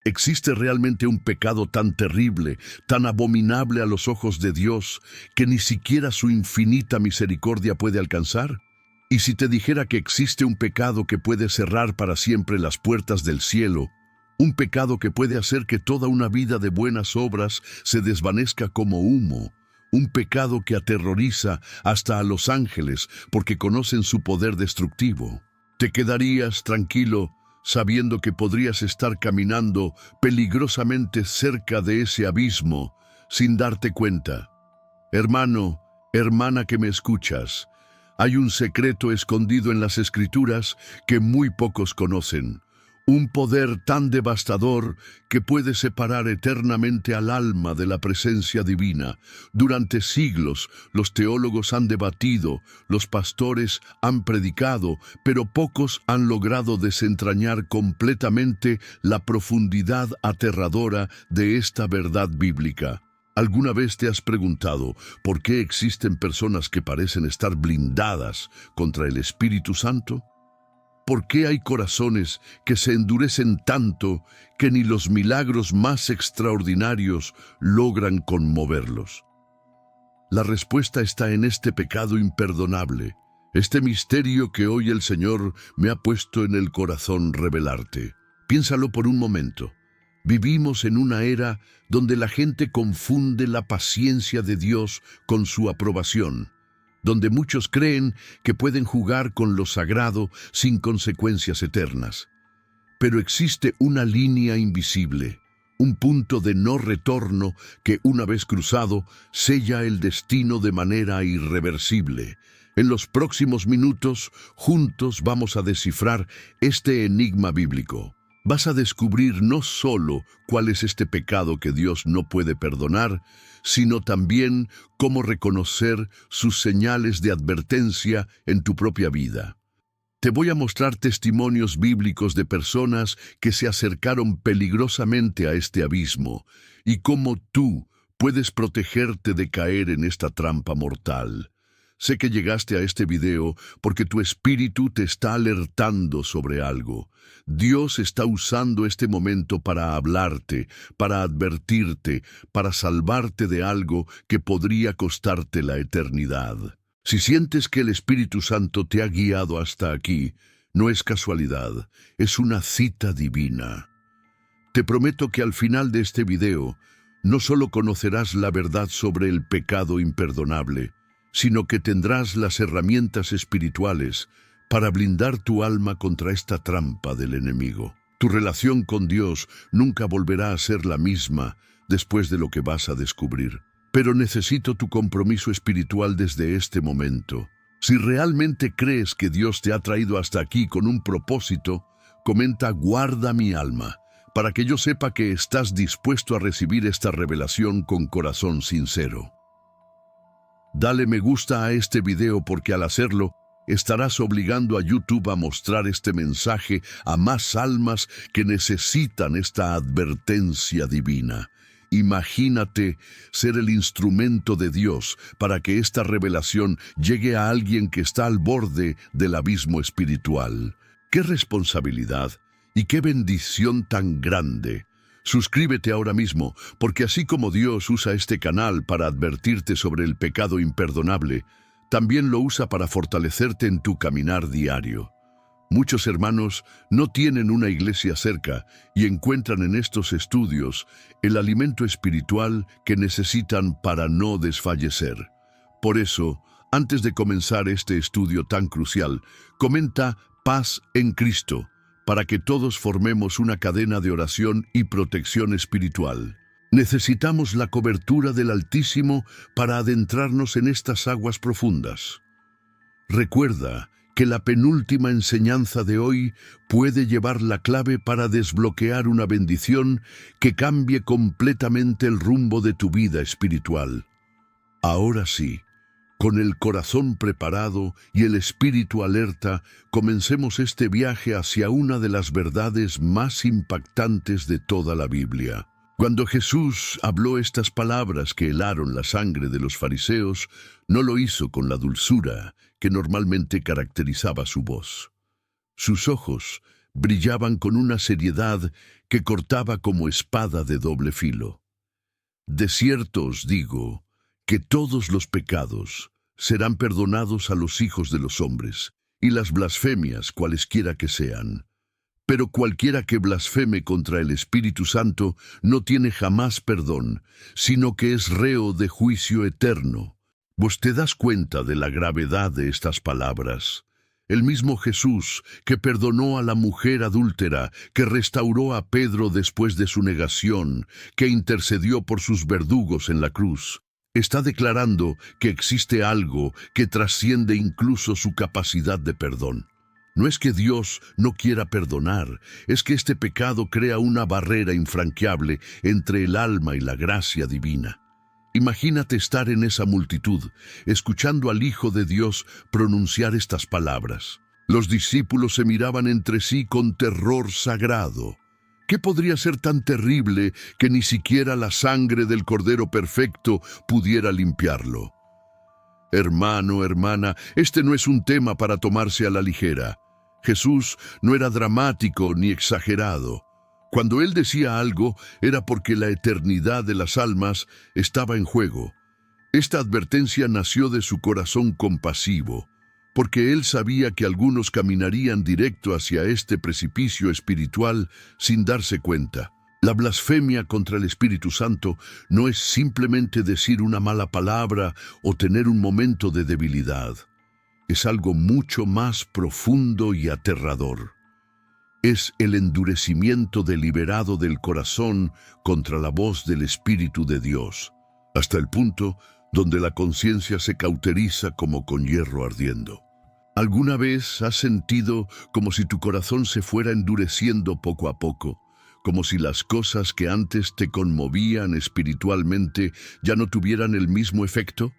¿Existe realmente un pecado tan terrible, tan abominable a los ojos de Dios, que ni siquiera su infinita misericordia puede alcanzar? Y si te dijera que existe un pecado que puede cerrar para siempre las puertas del cielo, un pecado que puede hacer que toda una vida de buenas obras se desvanezca como humo, un pecado que aterroriza hasta a los ángeles porque conocen su poder destructivo, ¿te quedarías tranquilo sabiendo que podrías estar caminando peligrosamente cerca de ese abismo sin darte cuenta? Hermano, hermana que me escuchas, hay un secreto escondido en las Escrituras que muy pocos conocen. Un poder tan devastador que puede separar eternamente al alma de la presencia divina. Durante siglos, los teólogos han debatido, los pastores han predicado, pero pocos han logrado desentrañar completamente la profundidad aterradora de esta verdad bíblica. ¿Alguna vez te has preguntado por qué existen personas que parecen estar blindadas contra el Espíritu Santo? ¿Por qué hay corazones que se endurecen tanto que ni los milagros más extraordinarios logran conmoverlos? La respuesta está en este pecado imperdonable, este misterio que hoy el Señor me ha puesto en el corazón revelarte. Piénsalo por un momento. Vivimos en una era donde la gente confunde la paciencia de Dios con su aprobación, donde muchos creen que pueden jugar con lo sagrado sin consecuencias eternas. Pero existe una línea invisible, un punto de no retorno que, una vez cruzado, sella el destino de manera irreversible. En los próximos minutos, juntos vamos a descifrar este enigma bíblico. Vas a descubrir no solo cuál es este pecado que Dios no puede perdonar, sino también cómo reconocer sus señales de advertencia en tu propia vida. Te voy a mostrar testimonios bíblicos de personas que se acercaron peligrosamente a este abismo y cómo tú puedes protegerte de caer en esta trampa mortal. Sé que llegaste a este video porque tu espíritu te está alertando sobre algo. Dios está usando este momento para hablarte, para advertirte, para salvarte de algo que podría costarte la eternidad. Si sientes que el Espíritu Santo te ha guiado hasta aquí, no es casualidad, es una cita divina. Te prometo que al final de este video, no solo conocerás la verdad sobre el pecado imperdonable, sino que tendrás las herramientas espirituales para blindar tu alma contra esta trampa del enemigo. Tu relación con Dios nunca volverá a ser la misma después de lo que vas a descubrir. Pero necesito tu compromiso espiritual desde este momento. Si realmente crees que Dios te ha traído hasta aquí con un propósito, comenta "guarda mi alma", para que yo sepa que estás dispuesto a recibir esta revelación con corazón sincero. Dale me gusta a este video porque al hacerlo, estarás obligando a YouTube a mostrar este mensaje a más almas que necesitan esta advertencia divina. Imagínate ser el instrumento de Dios para que esta revelación llegue a alguien que está al borde del abismo espiritual. ¡Qué responsabilidad y qué bendición tan grande! Suscríbete ahora mismo, porque así como Dios usa este canal para advertirte sobre el pecado imperdonable, también lo usa para fortalecerte en tu caminar diario. Muchos hermanos no tienen una iglesia cerca y encuentran en estos estudios el alimento espiritual que necesitan para no desfallecer. Por eso, antes de comenzar este estudio tan crucial, comenta "paz en Cristo", para que todos formemos una cadena de oración y protección espiritual. Necesitamos la cobertura del Altísimo para adentrarnos en estas aguas profundas. Recuerda que la penúltima enseñanza de hoy puede llevar la clave para desbloquear una bendición que cambie completamente el rumbo de tu vida espiritual. Ahora sí, con el corazón preparado y el espíritu alerta, comencemos este viaje hacia una de las verdades más impactantes de toda la Biblia. Cuando Jesús habló estas palabras que helaron la sangre de los fariseos, no lo hizo con la dulzura que normalmente caracterizaba su voz. Sus ojos brillaban con una seriedad que cortaba como espada de doble filo. De cierto os digo que todos los pecados serán perdonados a los hijos de los hombres, y las blasfemias cualesquiera que sean. Pero cualquiera que blasfeme contra el Espíritu Santo no tiene jamás perdón, sino que es reo de juicio eterno. ¿Vos te das cuenta de la gravedad de estas palabras? El mismo Jesús, que perdonó a la mujer adúltera, que restauró a Pedro después de su negación, que intercedió por sus verdugos en la cruz, está declarando que existe algo que trasciende incluso su capacidad de perdón. No es que Dios no quiera perdonar, es que este pecado crea una barrera infranqueable entre el alma y la gracia divina. Imagínate estar en esa multitud, escuchando al Hijo de Dios pronunciar estas palabras. Los discípulos se miraban entre sí con terror sagrado. ¿Qué podría ser tan terrible que ni siquiera la sangre del Cordero Perfecto pudiera limpiarlo? Hermano, hermana, este no es un tema para tomarse a la ligera. Jesús no era dramático ni exagerado. Cuando Él decía algo, era porque la eternidad de las almas estaba en juego. Esta advertencia nació de su corazón compasivo, porque Él sabía que algunos caminarían directo hacia este precipicio espiritual sin darse cuenta. La blasfemia contra el Espíritu Santo no es simplemente decir una mala palabra o tener un momento de debilidad. Es algo mucho más profundo y aterrador. Es el endurecimiento deliberado del corazón contra la voz del Espíritu de Dios, hasta el punto donde la conciencia se cauteriza como con hierro ardiendo. ¿Alguna vez has sentido como si tu corazón se fuera endureciendo poco a poco? Como si las cosas que antes te conmovían espiritualmente ya no tuvieran el mismo efecto?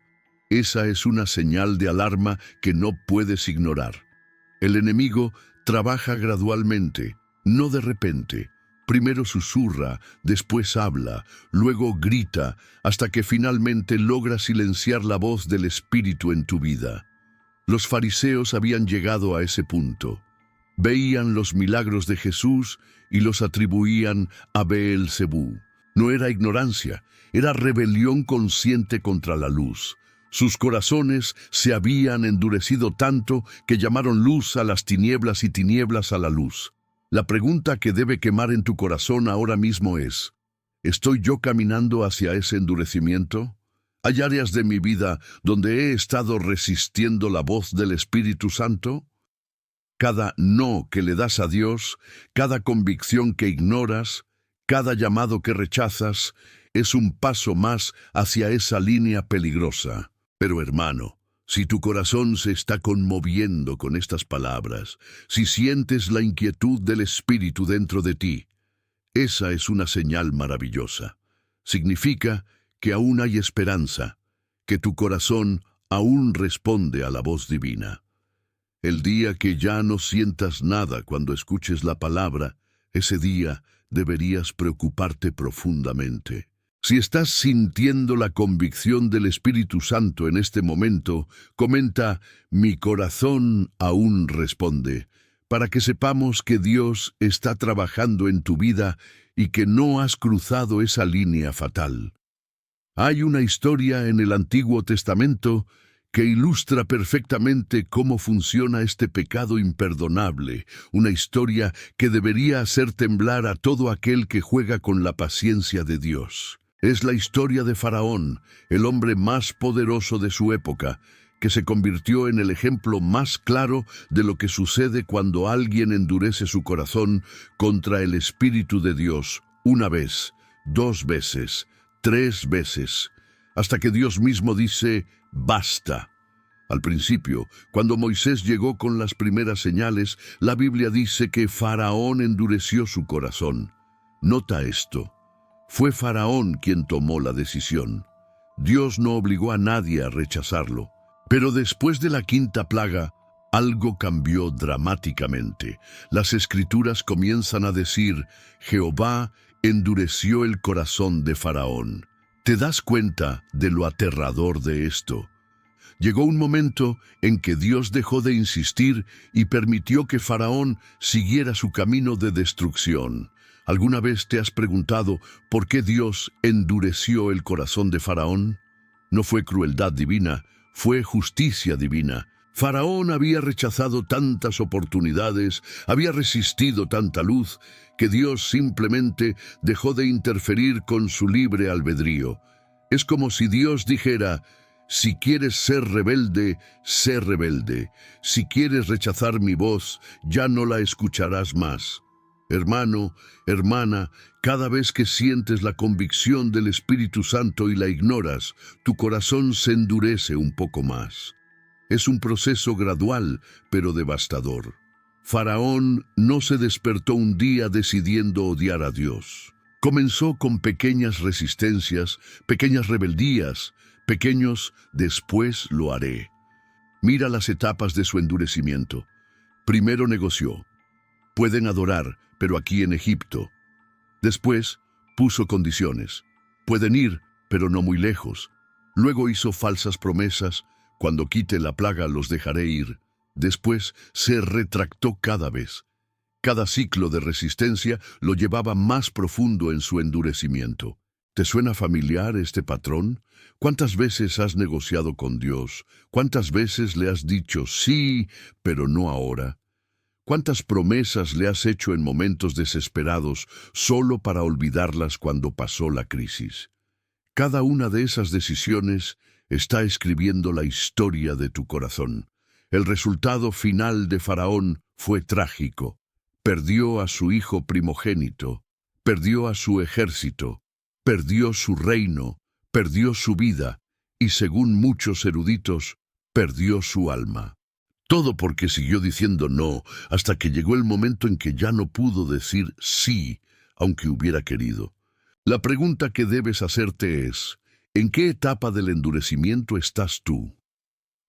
Esa es una señal de alarma que no puedes ignorar. El enemigo trabaja gradualmente, no de repente. Primero susurra, después habla, luego grita, hasta que finalmente logra silenciar la voz del Espíritu en tu vida. Los fariseos habían llegado a ese punto. Veían los milagros de Jesús y los atribuían a Beelzebú. No era ignorancia, era rebelión consciente contra la luz. Sus corazones se habían endurecido tanto que llamaron luz a las tinieblas y tinieblas a la luz. La pregunta que debe quemar en tu corazón ahora mismo es: ¿estoy yo caminando hacia ese endurecimiento? ¿Hay áreas de mi vida donde he estado resistiendo la voz del Espíritu Santo? Cada no que le das a Dios, cada convicción que ignoras, cada llamado que rechazas, es un paso más hacia esa línea peligrosa. Pero hermano, si tu corazón se está conmoviendo con estas palabras, si sientes la inquietud del Espíritu dentro de ti, esa es una señal maravillosa. Significa que aún hay esperanza, que tu corazón aún responde a la voz divina. El día que ya no sientas nada cuando escuches la palabra, ese día deberías preocuparte profundamente. Si estás sintiendo la convicción del Espíritu Santo en este momento, comenta: mi corazón aún responde, para que sepamos que Dios está trabajando en tu vida y que no has cruzado esa línea fatal. Hay una historia en el Antiguo Testamento que ilustra perfectamente cómo funciona este pecado imperdonable, una historia que debería hacer temblar a todo aquel que juega con la paciencia de Dios. Es la historia de Faraón, el hombre más poderoso de su época, que se convirtió en el ejemplo más claro de lo que sucede cuando alguien endurece su corazón contra el Espíritu de Dios, una vez, 2 veces, 3 veces, hasta que Dios mismo dice: basta. Al principio, cuando Moisés llegó con las primeras señales, la Biblia dice que Faraón endureció su corazón. Nota esto. Fue Faraón quien tomó la decisión. Dios no obligó a nadie a rechazarlo. Pero después de la 5ª plaga, algo cambió dramáticamente. Las Escrituras comienzan a decir: Jehová endureció el corazón de Faraón. ¿Te das cuenta de lo aterrador de esto? Llegó un momento en que Dios dejó de insistir y permitió que Faraón siguiera su camino de destrucción. ¿Alguna vez te has preguntado por qué Dios endureció el corazón de Faraón? No fue crueldad divina, fue justicia divina. Faraón había rechazado tantas oportunidades, había resistido tanta luz, que Dios simplemente dejó de interferir con su libre albedrío. Es como si Dios dijera: si quieres ser rebelde, sé rebelde. Si quieres rechazar mi voz, ya no la escucharás más. Hermano, hermana, cada vez que sientes la convicción del Espíritu Santo y la ignoras, tu corazón se endurece un poco más. Es un proceso gradual, pero devastador. Faraón no se despertó un día decidiendo odiar a Dios. Comenzó con pequeñas resistencias, pequeñas rebeldías, pequeños "después lo haré". Mira las etapas de su endurecimiento. Primero negoció. Pueden adorar, pero aquí en Egipto. Después puso condiciones. Pueden ir, pero no muy lejos. Luego hizo falsas promesas. Cuando quite la plaga los dejaré ir. Después se retractó cada vez. Cada ciclo de resistencia lo llevaba más profundo en su endurecimiento. ¿Te suena familiar este patrón? ¿Cuántas veces has negociado con Dios? ¿Cuántas veces le has dicho sí, pero no ahora? ¿Cuántas promesas le has hecho en momentos desesperados solo para olvidarlas cuando pasó la crisis? Cada una de esas decisiones está escribiendo la historia de tu corazón. El resultado final de Faraón fue trágico. Perdió a su hijo primogénito, perdió a su ejército, perdió su reino, perdió su vida y, según muchos eruditos, perdió su alma. Todo porque siguió diciendo no hasta que llegó el momento en que ya no pudo decir sí, aunque hubiera querido. La pregunta que debes hacerte es: ¿en qué etapa del endurecimiento estás tú?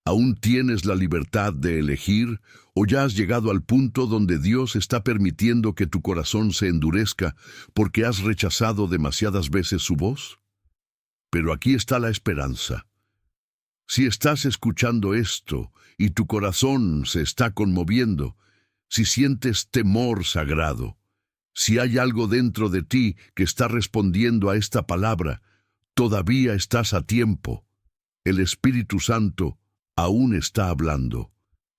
¿Aún tienes la libertad de elegir o ya has llegado al punto donde Dios está permitiendo que tu corazón se endurezca porque has rechazado demasiadas veces su voz? Pero aquí está la esperanza. Si estás escuchando esto y tu corazón se está conmoviendo, si sientes temor sagrado, si hay algo dentro de ti que está respondiendo a esta palabra, todavía estás a tiempo. El Espíritu Santo aún está hablando,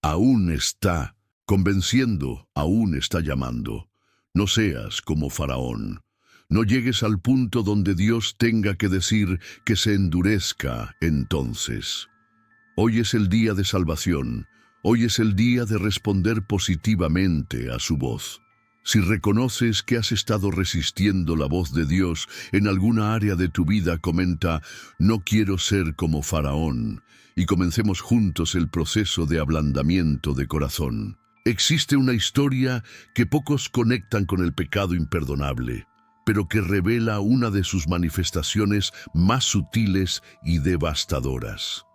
aún está convenciendo, aún está llamando. No seas como Faraón. No llegues al punto donde Dios tenga que decir que se endurezca entonces. Hoy es el día de salvación. Hoy es el día de responder positivamente a su voz. Si reconoces que has estado resistiendo la voz de Dios en alguna área de tu vida, comenta: no quiero ser como Faraón, y comencemos juntos el proceso de ablandamiento de corazón. Existe una historia que pocos conectan con el pecado imperdonable, pero que revela una de sus manifestaciones más sutiles y devastadoras.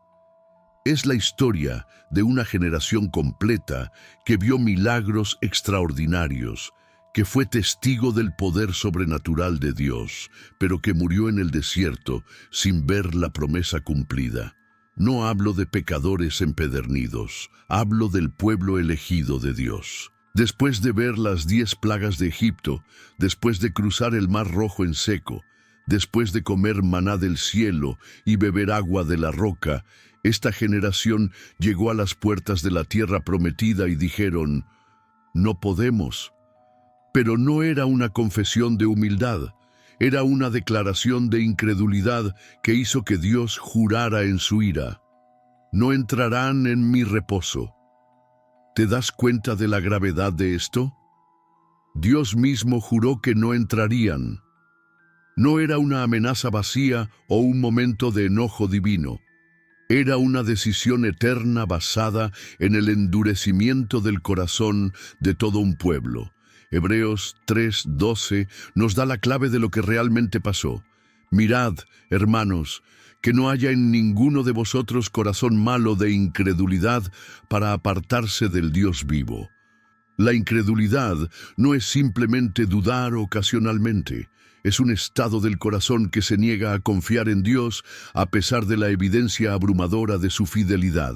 Es la historia de una generación completa que vio milagros extraordinarios, que fue testigo del poder sobrenatural de Dios, pero que murió en el desierto sin ver la promesa cumplida. No hablo de pecadores empedernidos, hablo del pueblo elegido de Dios. Después de ver las 10 plagas de Egipto, después de cruzar el Mar Rojo en seco, después de comer maná del cielo y beber agua de la roca, esta generación llegó a las puertas de la tierra prometida y dijeron: no podemos. Pero no era una confesión de humildad, era una declaración de incredulidad que hizo que Dios jurara en su ira: no entrarán en mi reposo. ¿Te das cuenta de la gravedad de esto? Dios mismo juró que no entrarían. No era una amenaza vacía o un momento de enojo divino. Era una decisión eterna basada en el endurecimiento del corazón de todo un pueblo. Hebreos 3:12 nos da la clave de lo que realmente pasó. Mirad, hermanos, que no haya en ninguno de vosotros corazón malo de incredulidad para apartarse del Dios vivo. La incredulidad no es simplemente dudar ocasionalmente, Es un estado del corazón que se niega a confiar en Dios a pesar de la evidencia abrumadora de su fidelidad.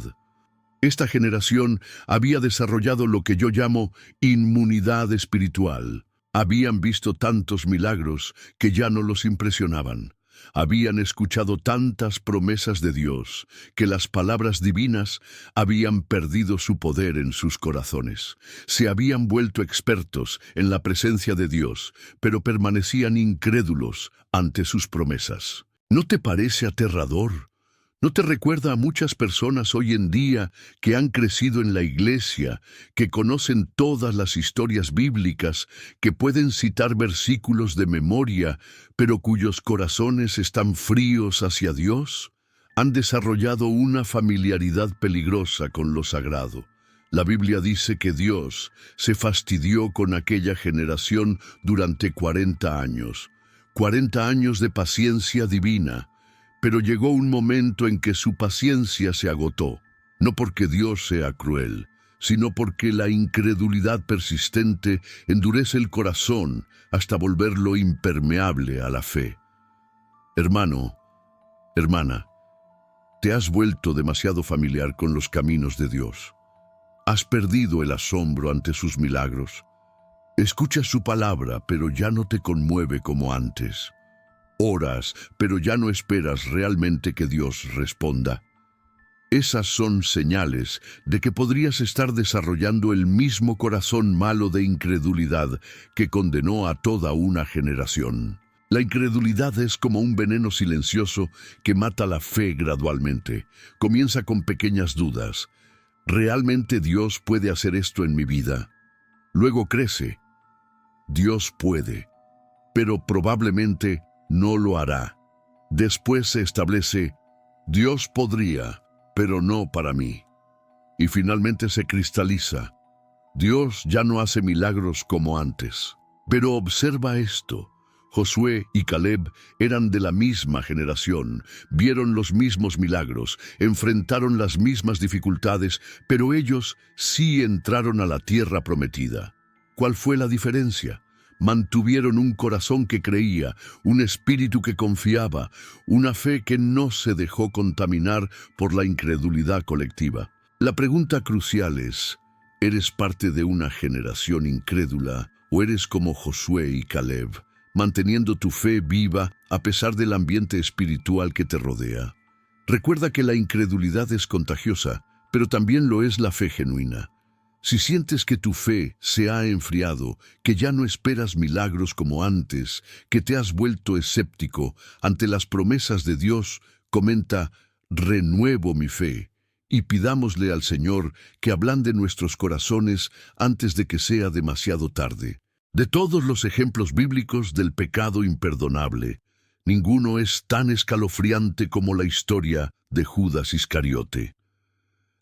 Esta generación había desarrollado lo que yo llamo inmunidad espiritual. Habían visto tantos milagros que ya no los impresionaban. Habían escuchado tantas promesas de Dios que las palabras divinas habían perdido su poder en sus corazones. Se habían vuelto expertos en la presencia de Dios, pero permanecían incrédulos ante sus promesas. ¿No te parece aterrador? ¿No te recuerda a muchas personas hoy en día que han crecido en la iglesia, que conocen todas las historias bíblicas, que pueden citar versículos de memoria, pero cuyos corazones están fríos hacia Dios? Han desarrollado una familiaridad peligrosa con lo sagrado. La Biblia dice que Dios se fastidió con aquella generación durante 40 años. 40 años de paciencia divina. Pero llegó un momento en que su paciencia se agotó, no porque Dios sea cruel, sino porque la incredulidad persistente endurece el corazón hasta volverlo impermeable a la fe. Hermano, hermana, te has vuelto demasiado familiar con los caminos de Dios. Has perdido el asombro ante sus milagros. Escuchas su palabra, pero ya no te conmueve como antes. Oras, pero ya no esperas realmente que Dios responda. Esas son señales de que podrías estar desarrollando el mismo corazón malo de incredulidad que condenó a toda una generación. La incredulidad es como un veneno silencioso que mata la fe gradualmente. Comienza con pequeñas dudas. ¿Realmente Dios puede hacer esto en mi vida? Luego crece. Dios puede, pero probablemente no lo hará. Después se establece, Dios podría, pero no para mí. Y finalmente se cristaliza, Dios ya no hace milagros como antes. Pero observa esto, Josué y Caleb eran de la misma generación, vieron los mismos milagros, enfrentaron las mismas dificultades, pero ellos sí entraron a la tierra prometida. ¿Cuál fue la diferencia? Mantuvieron un corazón que creía, un espíritu que confiaba, una fe que no se dejó contaminar por la incredulidad colectiva. La pregunta crucial es, ¿eres parte de una generación incrédula o eres como Josué y Caleb, manteniendo tu fe viva a pesar del ambiente espiritual que te rodea? Recuerda que la incredulidad es contagiosa, pero también lo es la fe genuina. Si sientes que tu fe se ha enfriado, que ya no esperas milagros como antes, que te has vuelto escéptico ante las promesas de Dios, comenta, renuevo mi fe, y pidámosle al Señor que ablande nuestros corazones antes de que sea demasiado tarde. De todos los ejemplos bíblicos del pecado imperdonable, ninguno es tan escalofriante como la historia de Judas Iscariote.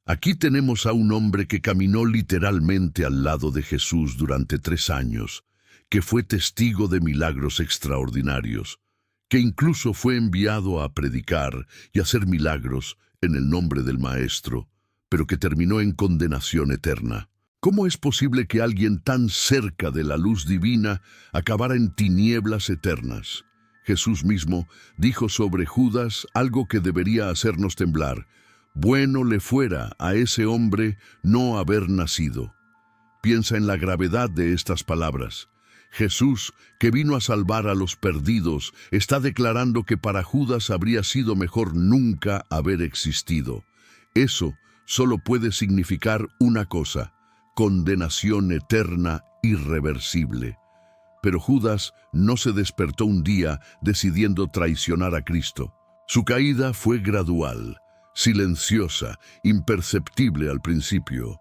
Aquí tenemos a un hombre que caminó literalmente al lado de Jesús durante 3 años, que fue testigo de milagros extraordinarios, que incluso fue enviado a predicar y hacer milagros en el nombre del Maestro, pero que terminó en condenación eterna. ¿Cómo es posible que alguien tan cerca de la luz divina acabara en tinieblas eternas? Jesús mismo dijo sobre Judas algo que debería hacernos temblar. Bueno le fuera a ese hombre no haber nacido. Piensa en la gravedad de estas palabras. Jesús, que vino a salvar a los perdidos, está declarando que para Judas habría sido mejor nunca haber existido. Eso solo puede significar una cosa: condenación eterna irreversible. Pero Judas no se despertó un día decidiendo traicionar a Cristo. Su caída fue gradual, silenciosa, imperceptible al principio.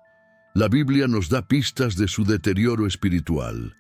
La Biblia nos da pistas de su deterioro espiritual.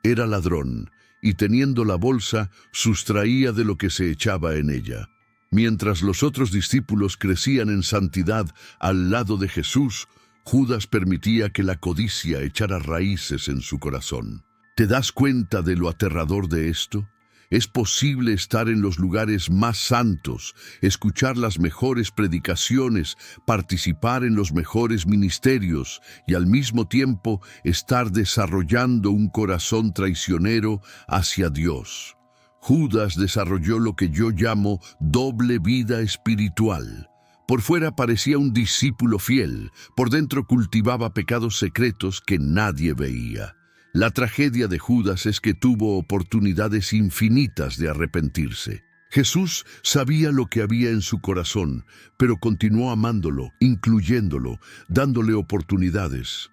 Era ladrón, y teniendo la bolsa, sustraía de lo que se echaba en ella. Mientras los otros discípulos crecían en santidad al lado de Jesús, Judas permitía que la codicia echara raíces en su corazón. ¿Te das cuenta de lo aterrador de esto? Es posible estar en los lugares más santos, escuchar las mejores predicaciones, participar en los mejores ministerios y al mismo tiempo estar desarrollando un corazón traicionero hacia Dios. Judas desarrolló lo que yo llamo doble vida espiritual. Por fuera parecía un discípulo fiel, por dentro cultivaba pecados secretos que nadie veía. La tragedia de Judas es que tuvo oportunidades infinitas de arrepentirse. Jesús sabía lo que había en su corazón, pero continuó amándolo, incluyéndolo, dándole oportunidades.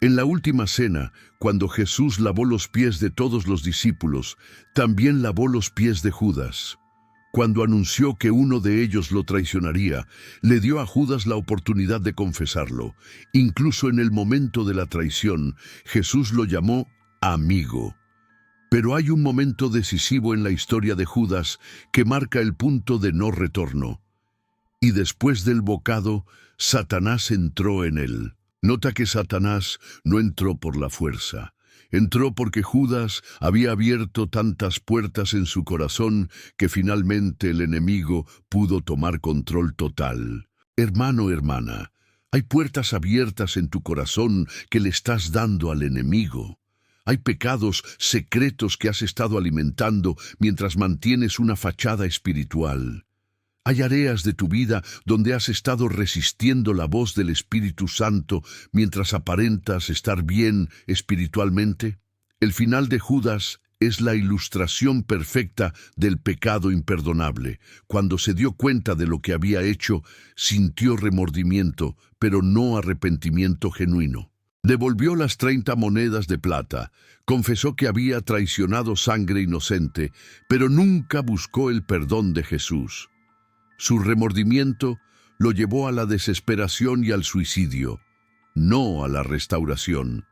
En la última cena, cuando Jesús lavó los pies de todos los discípulos, también lavó los pies de Judas. Cuando anunció que uno de ellos lo traicionaría, le dio a Judas la oportunidad de confesarlo. Incluso en el momento de la traición, Jesús lo llamó amigo. Pero hay un momento decisivo en la historia de Judas que marca el punto de no retorno. Y después del bocado, Satanás entró en él. Nota que Satanás no entró por la fuerza. Entró porque Judas había abierto tantas puertas en su corazón que finalmente el enemigo pudo tomar control total. Hermano, hermana, hay puertas abiertas en tu corazón que le estás dando al enemigo. Hay pecados secretos que has estado alimentando mientras mantienes una fachada espiritual. Hay áreas de tu vida donde has estado resistiendo la voz del Espíritu Santo mientras aparentas estar bien espiritualmente. El final de Judas es la ilustración perfecta del pecado imperdonable. Cuando se dio cuenta de lo que había hecho, sintió remordimiento, pero no arrepentimiento genuino. Devolvió las 30 monedas de plata, confesó que había traicionado sangre inocente, pero nunca buscó el perdón de Jesús. Su remordimiento lo llevó a la desesperación y al suicidio, no a la restauración.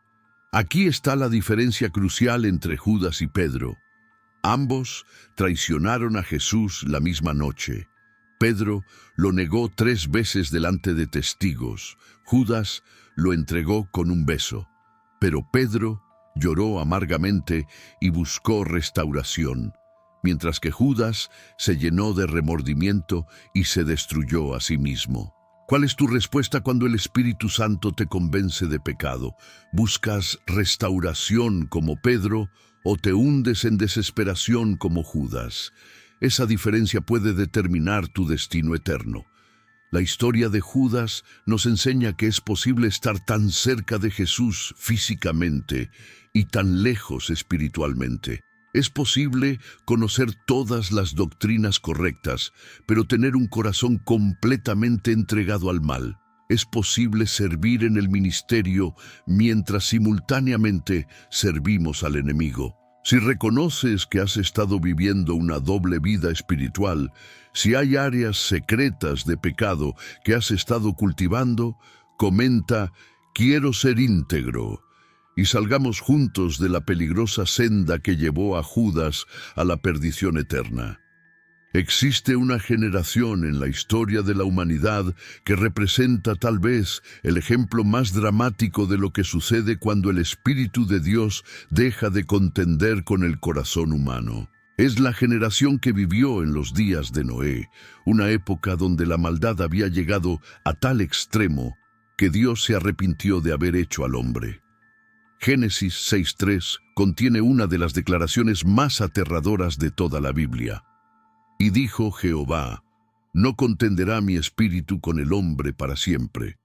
Aquí está la diferencia crucial entre Judas y Pedro. Ambos traicionaron a Jesús la misma noche. Pedro lo negó 3 veces delante de testigos. Judas lo entregó con un beso. Pero Pedro lloró amargamente y buscó restauración, mientras que Judas se llenó de remordimiento y se destruyó a sí mismo. ¿Cuál es tu respuesta cuando el Espíritu Santo te convence de pecado? ¿Buscas restauración como Pedro o te hundes en desesperación como Judas? Esa diferencia puede determinar tu destino eterno. La historia de Judas nos enseña que es posible estar tan cerca de Jesús físicamente y tan lejos espiritualmente. Es posible conocer todas las doctrinas correctas, pero tener un corazón completamente entregado al mal. Es posible servir en el ministerio mientras simultáneamente servimos al enemigo. Si reconoces que has estado viviendo una doble vida espiritual, si hay áreas secretas de pecado que has estado cultivando, comenta: quiero ser íntegro. Y salgamos juntos de la peligrosa senda que llevó a Judas a la perdición eterna. Existe una generación en la historia de la humanidad que representa tal vez el ejemplo más dramático de lo que sucede cuando el Espíritu de Dios deja de contender con el corazón humano. Es la generación que vivió en los días de Noé, una época donde la maldad había llegado a tal extremo que Dios se arrepintió de haber hecho al hombre. Génesis 6:3 contiene una de las declaraciones más aterradoras de toda la Biblia. Y dijo Jehová: no contenderá mi espíritu con el hombre para siempre.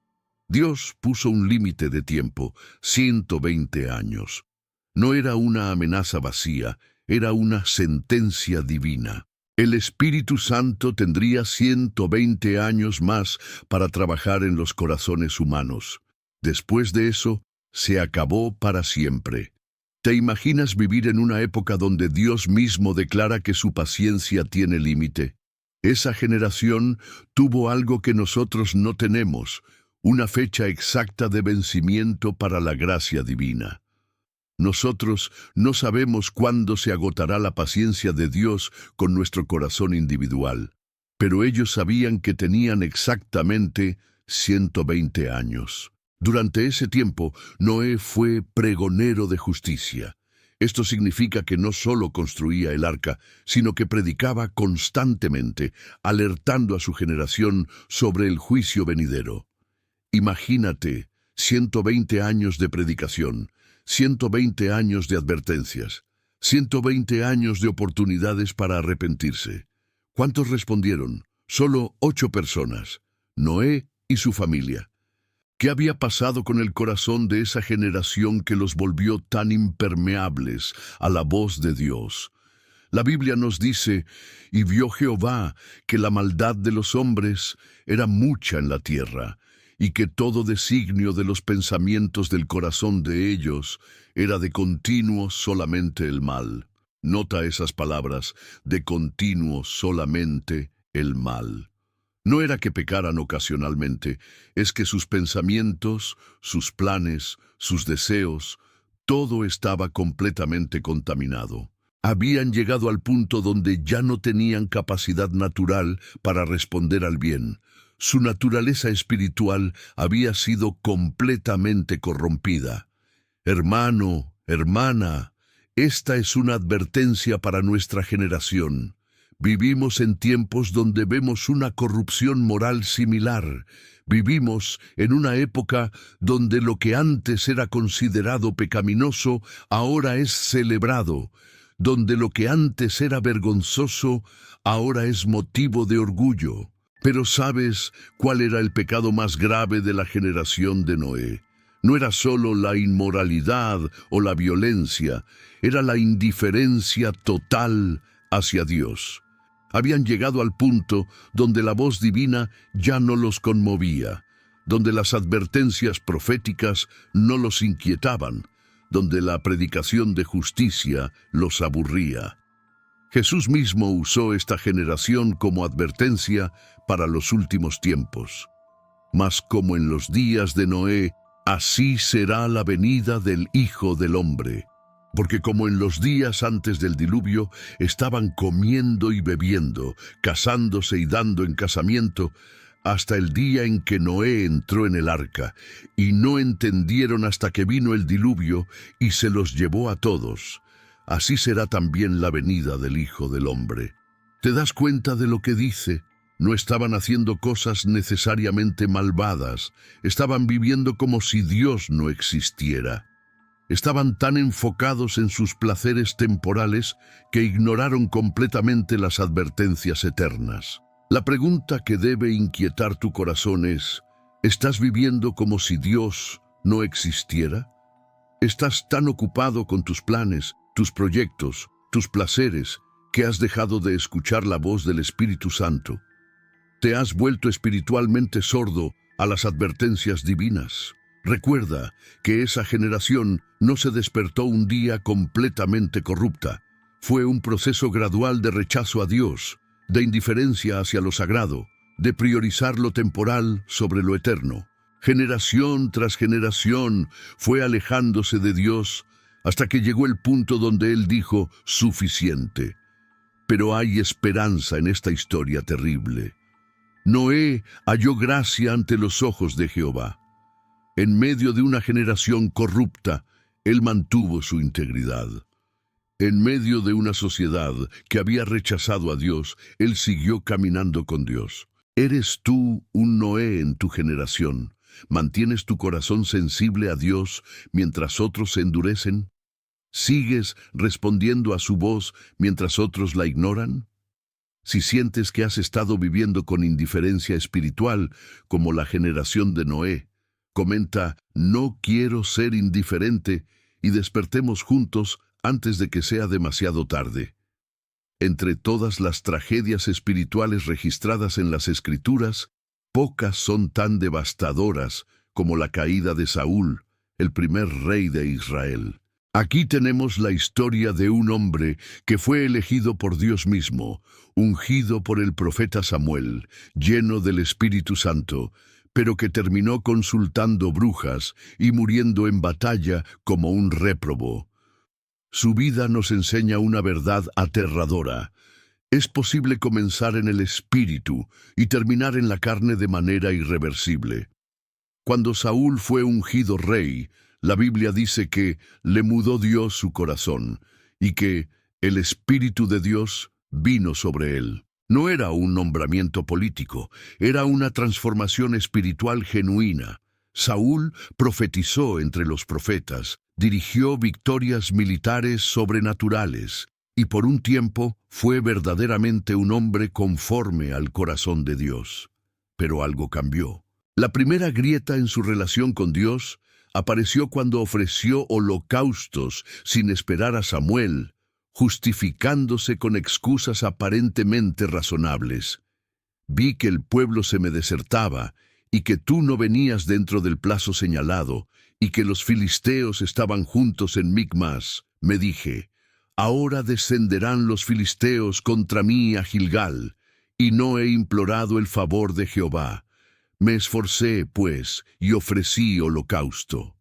Dios puso un límite de tiempo, 120 años. No era una amenaza vacía, era una sentencia divina. El Espíritu Santo tendría 120 años más para trabajar en los corazones humanos. Después de eso, se acabó para siempre. ¿Te imaginas vivir en una época donde Dios mismo declara que su paciencia tiene límite? Esa generación tuvo algo que nosotros no tenemos, una fecha exacta de vencimiento para la gracia divina. Nosotros no sabemos cuándo se agotará la paciencia de Dios con nuestro corazón individual, pero ellos sabían que tenían exactamente 120 años. Durante ese tiempo, Noé fue pregonero de justicia. Esto significa que no solo construía el arca, sino que predicaba constantemente, alertando a su generación sobre el juicio venidero. Imagínate, 120 años de predicación, 120 años de advertencias. 120 años de oportunidades para arrepentirse. ¿Cuántos respondieron? Solo 8 personas. Noé y su familia. ¿Qué había pasado con el corazón de esa generación que los volvió tan impermeables a la voz de Dios? La Biblia nos dice, y vio Jehová que la maldad de los hombres era mucha en la tierra, y que todo designio de los pensamientos del corazón de ellos era de continuo solamente el mal. Nota esas palabras, de continuo solamente el mal. No era que pecaran ocasionalmente, es que sus pensamientos, sus planes, sus deseos, todo estaba completamente contaminado. Habían llegado al punto donde ya no tenían capacidad natural para responder al bien. Su naturaleza espiritual había sido completamente corrompida. Hermano, hermana, esta es una advertencia para nuestra generación. Vivimos en tiempos donde vemos una corrupción moral similar. Vivimos en una época donde lo que antes era considerado pecaminoso ahora es celebrado, donde lo que antes era vergonzoso ahora es motivo de orgullo. Pero ¿sabes cuál era el pecado más grave de la generación de Noé? No era solo la inmoralidad o la violencia, era la indiferencia total hacia Dios. Habían llegado al punto donde la voz divina ya no los conmovía, donde las advertencias proféticas no los inquietaban, donde la predicación de justicia los aburría. Jesús mismo usó esta generación como advertencia para los últimos tiempos. Mas como en los días de Noé, así será la venida del Hijo del Hombre. Porque como en los días antes del diluvio estaban comiendo y bebiendo, casándose y dando en casamiento, hasta el día en que Noé entró en el arca, y no entendieron hasta que vino el diluvio y se los llevó a todos. Así será también la venida del Hijo del Hombre. ¿Te das cuenta de lo que dice? No estaban haciendo cosas necesariamente malvadas, estaban viviendo como si Dios no existiera. Estaban tan enfocados en sus placeres temporales que ignoraron completamente las advertencias eternas. La pregunta que debe inquietar tu corazón es, ¿estás viviendo como si Dios no existiera? ¿Estás tan ocupado con tus planes, tus proyectos, tus placeres, que has dejado de escuchar la voz del Espíritu Santo? ¿Te has vuelto espiritualmente sordo a las advertencias divinas? Recuerda que esa generación no se despertó un día completamente corrupta. Fue un proceso gradual de rechazo a Dios, de indiferencia hacia lo sagrado, de priorizar lo temporal sobre lo eterno. Generación tras generación fue alejándose de Dios hasta que llegó el punto donde Él dijo, suficiente. Pero hay esperanza en esta historia terrible. Noé halló gracia ante los ojos de Jehová. En medio de una generación corrupta, él mantuvo su integridad. En medio de una sociedad que había rechazado a Dios, él siguió caminando con Dios. ¿Eres tú un Noé en tu generación? ¿Mantienes tu corazón sensible a Dios mientras otros se endurecen? ¿Sigues respondiendo a su voz mientras otros la ignoran? Si sientes que has estado viviendo con indiferencia espiritual, como la generación de Noé, comenta, no quiero ser indiferente, y despertemos juntos antes de que sea demasiado tarde. Entre todas las tragedias espirituales registradas en las Escrituras, pocas son tan devastadoras como la caída de Saúl, el primer rey de Israel. Aquí tenemos la historia de un hombre que fue elegido por Dios mismo, ungido por el profeta Samuel, lleno del Espíritu Santo, pero que terminó consultando brujas y muriendo en batalla como un réprobo. Su vida nos enseña una verdad aterradora. Es posible comenzar en el espíritu y terminar en la carne de manera irreversible. Cuando Saúl fue ungido rey, la Biblia dice que le mudó Dios su corazón y que el Espíritu de Dios vino sobre él. No era un nombramiento político, era una transformación espiritual genuina. Saúl profetizó entre los profetas, dirigió victorias militares sobrenaturales y por un tiempo fue verdaderamente un hombre conforme al corazón de Dios. Pero algo cambió. La primera grieta en su relación con Dios apareció cuando ofreció holocaustos sin esperar a Samuel, justificándose con excusas aparentemente razonables. Vi que el pueblo se me desertaba y que tú no venías dentro del plazo señalado y que los filisteos estaban juntos en Micmas. Me dije, ahora descenderán los filisteos contra mí a Gilgal, y no he implorado el favor de Jehová. Me esforcé, pues, y ofrecí holocausto.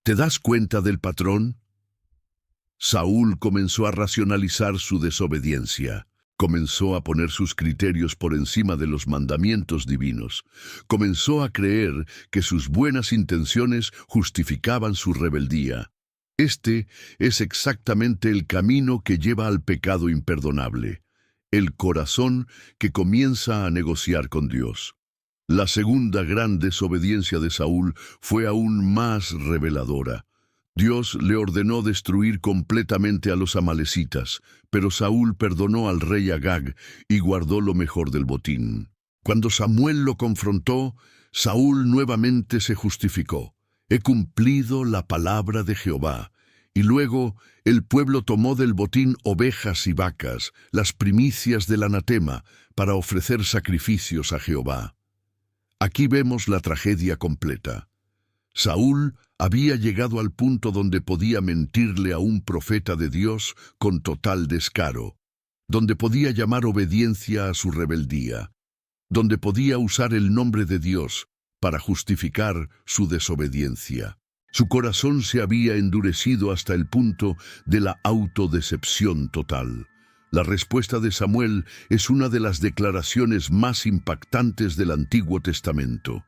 ¿Te das cuenta del patrón? Saúl comenzó a racionalizar su desobediencia. Comenzó a poner sus criterios por encima de los mandamientos divinos. Comenzó a creer que sus buenas intenciones justificaban su rebeldía. Este es exactamente el camino que lleva al pecado imperdonable. El corazón que comienza a negociar con Dios. La segunda gran desobediencia de Saúl fue aún más reveladora. Dios le ordenó destruir completamente a los amalecitas, pero Saúl perdonó al rey Agag y guardó lo mejor del botín. Cuando Samuel lo confrontó, Saúl nuevamente se justificó. He cumplido la palabra de Jehová. Y luego el pueblo tomó del botín ovejas y vacas, las primicias del anatema, para ofrecer sacrificios a Jehová. Aquí vemos la tragedia completa. Saúl había llegado al punto donde podía mentirle a un profeta de Dios con total descaro, donde podía llamar obediencia a su rebeldía, donde podía usar el nombre de Dios para justificar su desobediencia. Su corazón se había endurecido hasta el punto de la autodecepción total. La respuesta de Samuel es una de las declaraciones más impactantes del Antiguo Testamento.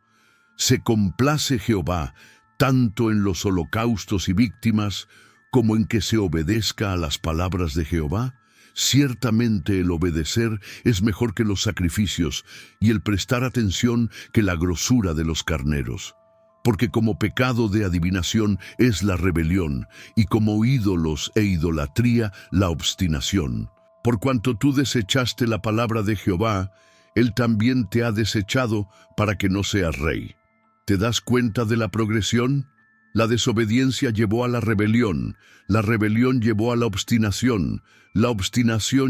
Se complace Jehová tanto en los holocaustos y víctimas como en que se obedezca a las palabras de Jehová. Ciertamente el obedecer es mejor que los sacrificios y el prestar atención que la grosura de los carneros. Porque como pecado de adivinación es la rebelión y como ídolos e idolatría la obstinación. Por cuanto tú desechaste la palabra de Jehová, Él también te ha desechado para que no seas rey. ¿Te das cuenta de la progresión? La desobediencia llevó a la rebelión llevó a la obstinación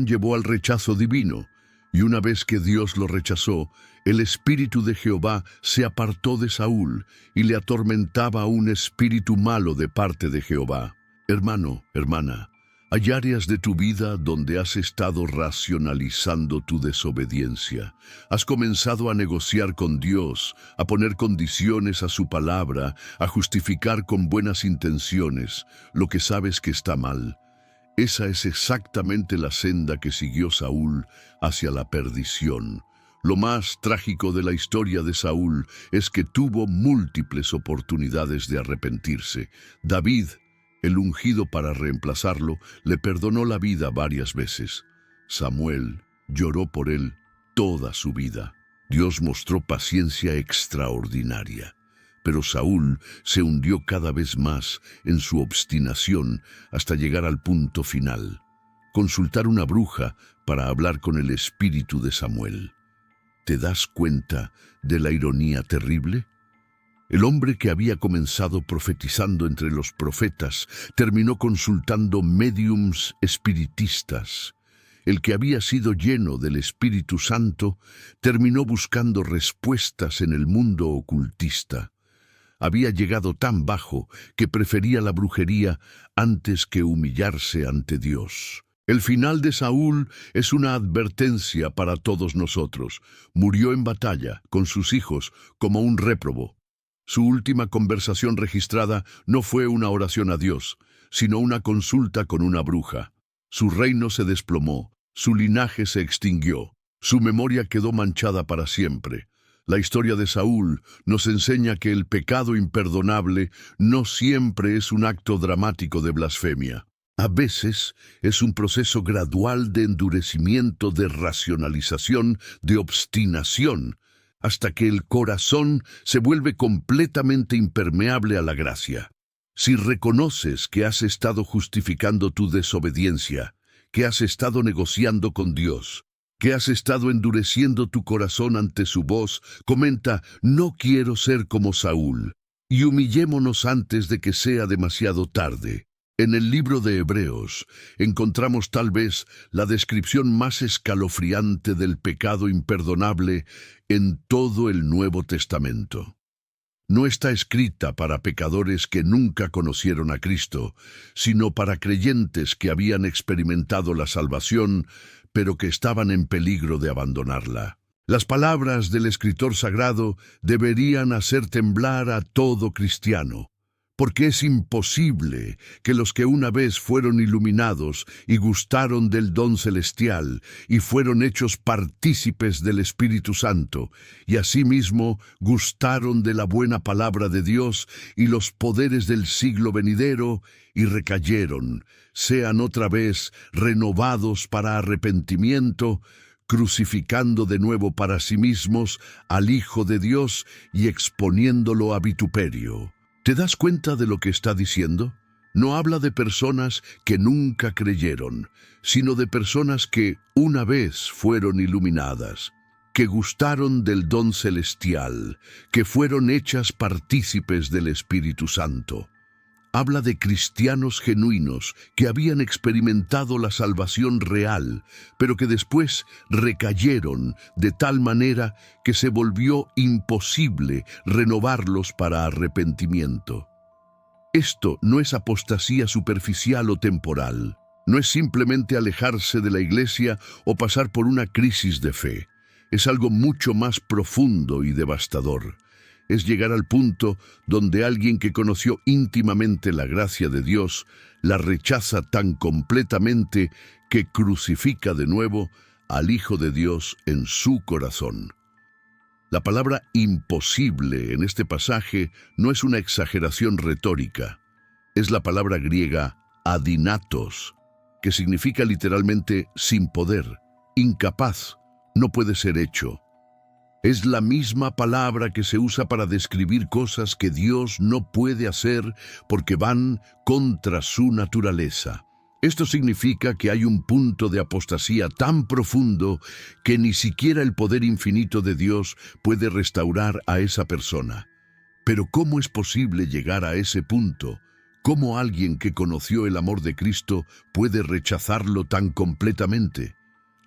llevó al rechazo divino. Y una vez que Dios lo rechazó, el espíritu de Jehová se apartó de Saúl y le atormentaba un espíritu malo de parte de Jehová. Hermano, hermana, hay áreas de tu vida donde has estado racionalizando tu desobediencia. Has comenzado a negociar con Dios, a poner condiciones a su palabra, a justificar con buenas intenciones lo que sabes que está mal. Esa es exactamente la senda que siguió Saúl hacia la perdición. Lo más trágico de la historia de Saúl es que tuvo múltiples oportunidades de arrepentirse. David, el ungido para reemplazarlo, le perdonó la vida varias veces. Samuel lloró por él toda su vida. Dios mostró paciencia extraordinaria. Pero Saúl se hundió cada vez más en su obstinación hasta llegar al punto final: consultar una bruja para hablar con el espíritu de Samuel. ¿Te das cuenta de la ironía terrible? El hombre que había comenzado profetizando entre los profetas terminó consultando médiums espiritistas. El que había sido lleno del Espíritu Santo terminó buscando respuestas en el mundo ocultista. Había llegado tan bajo que prefería la brujería antes que humillarse ante Dios. El final de Saúl es una advertencia para todos nosotros. Murió en batalla con sus hijos como un réprobo. Su última conversación registrada no fue una oración a Dios, sino una consulta con una bruja. Su reino se desplomó, su linaje se extinguió, su memoria quedó manchada para siempre. La historia de Saúl nos enseña que el pecado imperdonable no siempre es un acto dramático de blasfemia. A veces es un proceso gradual de endurecimiento, de racionalización, de obstinación, hasta que el corazón se vuelve completamente impermeable a la gracia. Si reconoces que has estado justificando tu desobediencia, que has estado negociando con Dios, que has estado endureciendo tu corazón ante su voz, comenta: no quiero ser como Saúl, y humillémonos antes de que sea demasiado tarde. En el libro de Hebreos encontramos tal vez la descripción más escalofriante del pecado imperdonable en todo el Nuevo Testamento. No está escrita para pecadores que nunca conocieron a Cristo, sino para creyentes que habían experimentado la salvación, pero que estaban en peligro de abandonarla. Las palabras del escritor sagrado deberían hacer temblar a todo cristiano, porque es imposible que los que una vez fueron iluminados y gustaron del don celestial y fueron hechos partícipes del Espíritu Santo, y asimismo gustaron de la buena palabra de Dios y los poderes del siglo venidero, y recayeron, sean otra vez renovados para arrepentimiento, crucificando de nuevo para sí mismos al Hijo de Dios y exponiéndolo a vituperio. ¿Te das cuenta de lo que está diciendo? No habla de personas que nunca creyeron, sino de personas que una vez fueron iluminadas, que gustaron del don celestial, que fueron hechas partícipes del Espíritu Santo. Habla de cristianos genuinos que habían experimentado la salvación real, pero que después recayeron de tal manera que se volvió imposible renovarlos para arrepentimiento. Esto no es apostasía superficial o temporal. No es simplemente alejarse de la iglesia o pasar por una crisis de fe. Es algo mucho más profundo y devastador. Es llegar al punto donde alguien que conoció íntimamente la gracia de Dios la rechaza tan completamente que crucifica de nuevo al Hijo de Dios en su corazón. La palabra imposible en este pasaje no es una exageración retórica. Es la palabra griega adinatos, que significa literalmente sin poder, incapaz, no puede ser hecho. Es la misma palabra que se usa para describir cosas que Dios no puede hacer porque van contra su naturaleza. Esto significa que hay un punto de apostasía tan profundo que ni siquiera el poder infinito de Dios puede restaurar a esa persona. Pero ¿cómo es posible llegar a ese punto? ¿Cómo alguien que conoció el amor de Cristo puede rechazarlo tan completamente?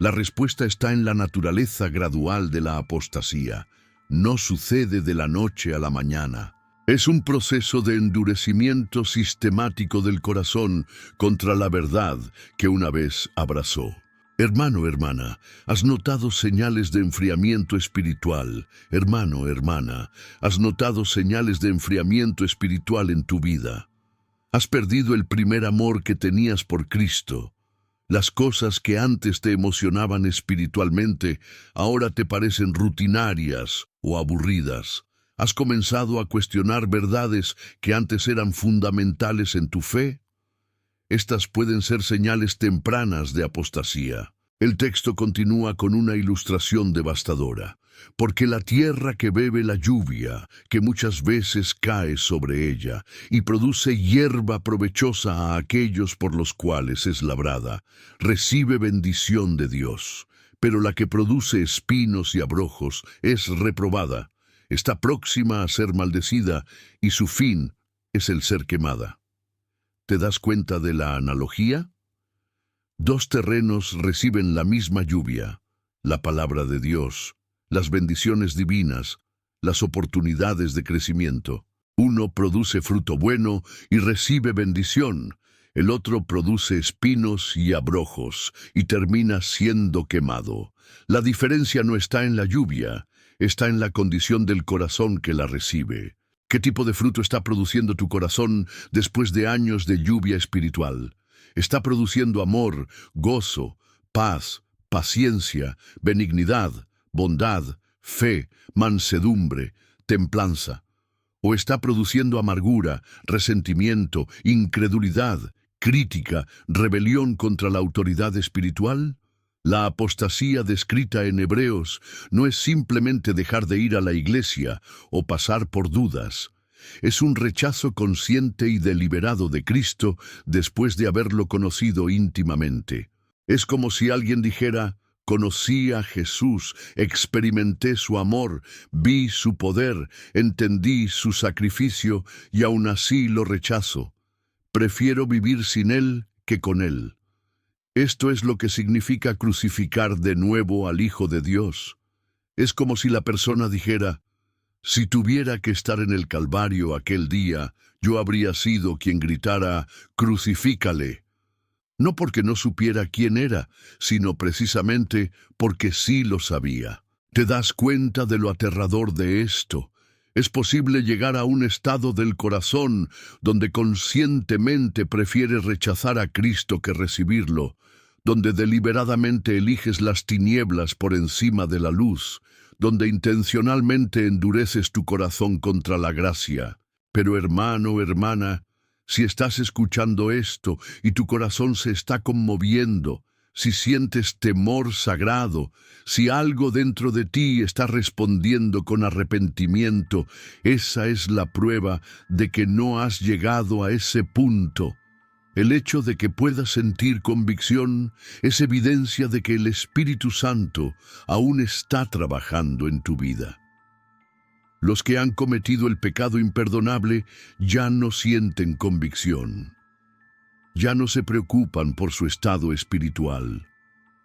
La respuesta está en la naturaleza gradual de la apostasía. No sucede de la noche a la mañana. Es un proceso de endurecimiento sistemático del corazón contra la verdad que una vez abrazó. Hermano, hermana, ¿has notado señales de enfriamiento espiritual? Hermano, hermana, ¿has notado señales de enfriamiento espiritual en tu vida? ¿Has perdido el primer amor que tenías por Cristo? Las cosas que antes te emocionaban espiritualmente ahora te parecen rutinarias o aburridas. ¿Has comenzado a cuestionar verdades que antes eran fundamentales en tu fe? Estas pueden ser señales tempranas de apostasía. El texto continúa con una ilustración devastadora. Porque la tierra que bebe la lluvia, que muchas veces cae sobre ella, y produce hierba provechosa a aquellos por los cuales es labrada, recibe bendición de Dios. Pero la que produce espinos y abrojos es reprobada, está próxima a ser maldecida, y su fin es el ser quemada. ¿Te das cuenta de la analogía? Dos terrenos reciben la misma lluvia, la palabra de Dios, las bendiciones divinas, las oportunidades de crecimiento. Uno produce fruto bueno y recibe bendición. El otro produce espinos y abrojos y termina siendo quemado. La diferencia no está en la lluvia, está en la condición del corazón que la recibe. ¿Qué tipo de fruto está produciendo tu corazón después de años de lluvia espiritual? Está produciendo amor, gozo, paz, paciencia, benignidad, bondad, fe, mansedumbre, templanza. ¿O está produciendo amargura, resentimiento, incredulidad, crítica, rebelión contra la autoridad espiritual? La apostasía descrita en Hebreos no es simplemente dejar de ir a la iglesia o pasar por dudas. Es un rechazo consciente y deliberado de Cristo después de haberlo conocido íntimamente. Es como si alguien dijera: conocí a Jesús, experimenté su amor, vi su poder, entendí su sacrificio y aún así lo rechazo. Prefiero vivir sin Él que con Él. Esto es lo que significa crucificar de nuevo al Hijo de Dios. Es como si la persona dijera: si tuviera que estar en el Calvario aquel día, yo habría sido quien gritara: «Crucifícale». No porque no supiera quién era, sino precisamente porque sí lo sabía. ¿Te das cuenta de lo aterrador de esto? Es posible llegar a un estado del corazón donde conscientemente prefieres rechazar a Cristo que recibirlo, donde deliberadamente eliges las tinieblas por encima de la luz, donde intencionalmente endureces tu corazón contra la gracia. Pero hermano, hermana, si estás escuchando esto y tu corazón se está conmoviendo, si sientes temor sagrado, si algo dentro de ti está respondiendo con arrepentimiento, esa es la prueba de que no has llegado a ese punto. El hecho de que puedas sentir convicción es evidencia de que el Espíritu Santo aún está trabajando en tu vida. Los que han cometido el pecado imperdonable ya no sienten convicción. Ya no se preocupan por su estado espiritual.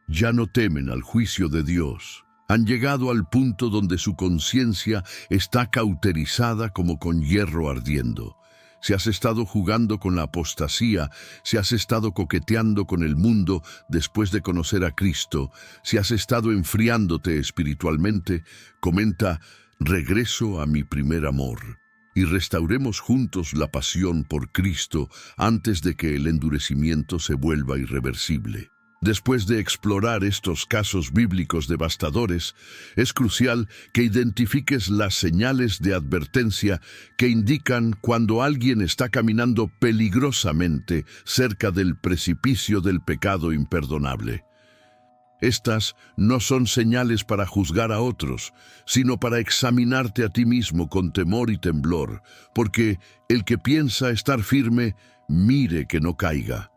Ya no temen al juicio de Dios. Han llegado al punto donde su conciencia está cauterizada como con hierro ardiendo. Si has estado jugando con la apostasía, si has estado coqueteando con el mundo después de conocer a Cristo, si has estado enfriándote espiritualmente, comenta: regreso a mi primer amor, y restauremos juntos la pasión por Cristo antes de que el endurecimiento se vuelva irreversible. Después de explorar estos casos bíblicos devastadores, es crucial que identifiques las señales de advertencia que indican cuando alguien está caminando peligrosamente cerca del precipicio del pecado imperdonable. Estas no son señales para juzgar a otros, sino para examinarte a ti mismo con temor y temblor, porque el que piensa estar firme, mire que no caiga.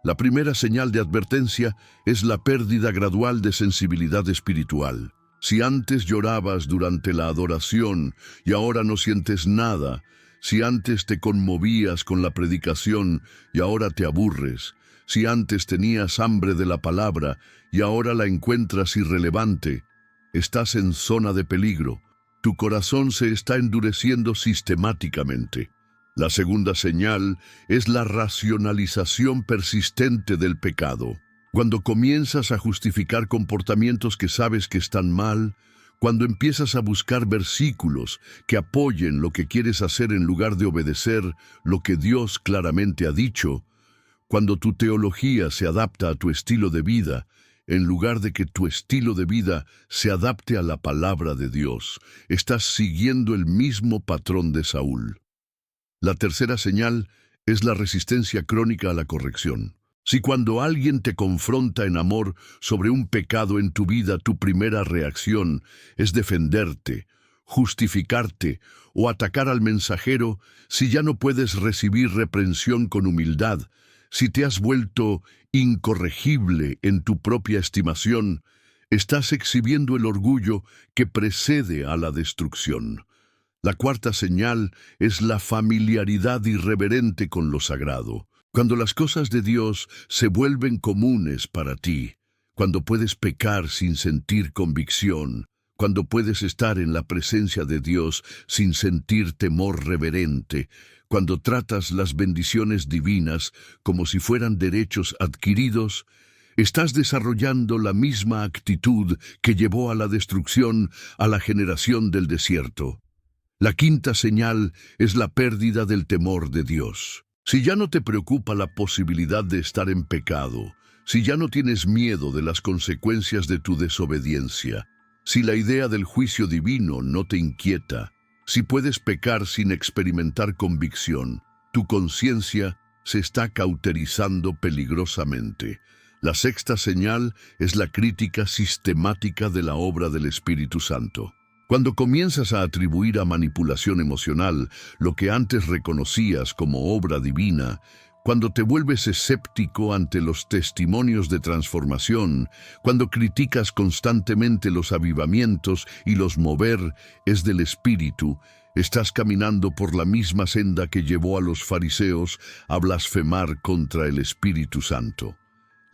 La primera señal de advertencia es la pérdida gradual de sensibilidad espiritual. Si antes llorabas durante la adoración y ahora no sientes nada, si antes te conmovías con la predicación y ahora te aburres, si antes tenías hambre de la palabra y ahora la encuentras irrelevante, estás en zona de peligro. Tu corazón se está endureciendo sistemáticamente. La segunda señal es la racionalización persistente del pecado. Cuando comienzas a justificar comportamientos que sabes que están mal, cuando empiezas a buscar versículos que apoyen lo que quieres hacer en lugar de obedecer lo que Dios claramente ha dicho, cuando tu teología se adapta a tu estilo de vida, en lugar de que tu estilo de vida se adapte a la palabra de Dios, estás siguiendo el mismo patrón de Saúl. La tercera señal es la resistencia crónica a la corrección. Si cuando alguien te confronta en amor sobre un pecado en tu vida, tu primera reacción es defenderte, justificarte o atacar al mensajero, si ya no puedes recibir reprensión con humildad, si te has vuelto incorregible en tu propia estimación, estás exhibiendo el orgullo que precede a la destrucción. La cuarta señal es la familiaridad irreverente con lo sagrado. Cuando las cosas de Dios se vuelven comunes para ti, cuando puedes pecar sin sentir convicción, cuando puedes estar en la presencia de Dios sin sentir temor reverente, cuando tratas las bendiciones divinas como si fueran derechos adquiridos, estás desarrollando la misma actitud que llevó a la destrucción a la generación del desierto. La quinta señal es la pérdida del temor de Dios. Si ya no te preocupa la posibilidad de estar en pecado, si ya no tienes miedo de las consecuencias de tu desobediencia, si la idea del juicio divino no te inquieta, si puedes pecar sin experimentar convicción, tu conciencia se está cauterizando peligrosamente. La sexta señal es la crítica sistemática de la obra del Espíritu Santo. Cuando comienzas a atribuir a manipulación emocional lo que antes reconocías como obra divina, cuando te vuelves escéptico ante los testimonios de transformación, cuando criticas constantemente los avivamientos y los mover es del Espíritu, estás caminando por la misma senda que llevó a los fariseos a blasfemar contra el Espíritu Santo.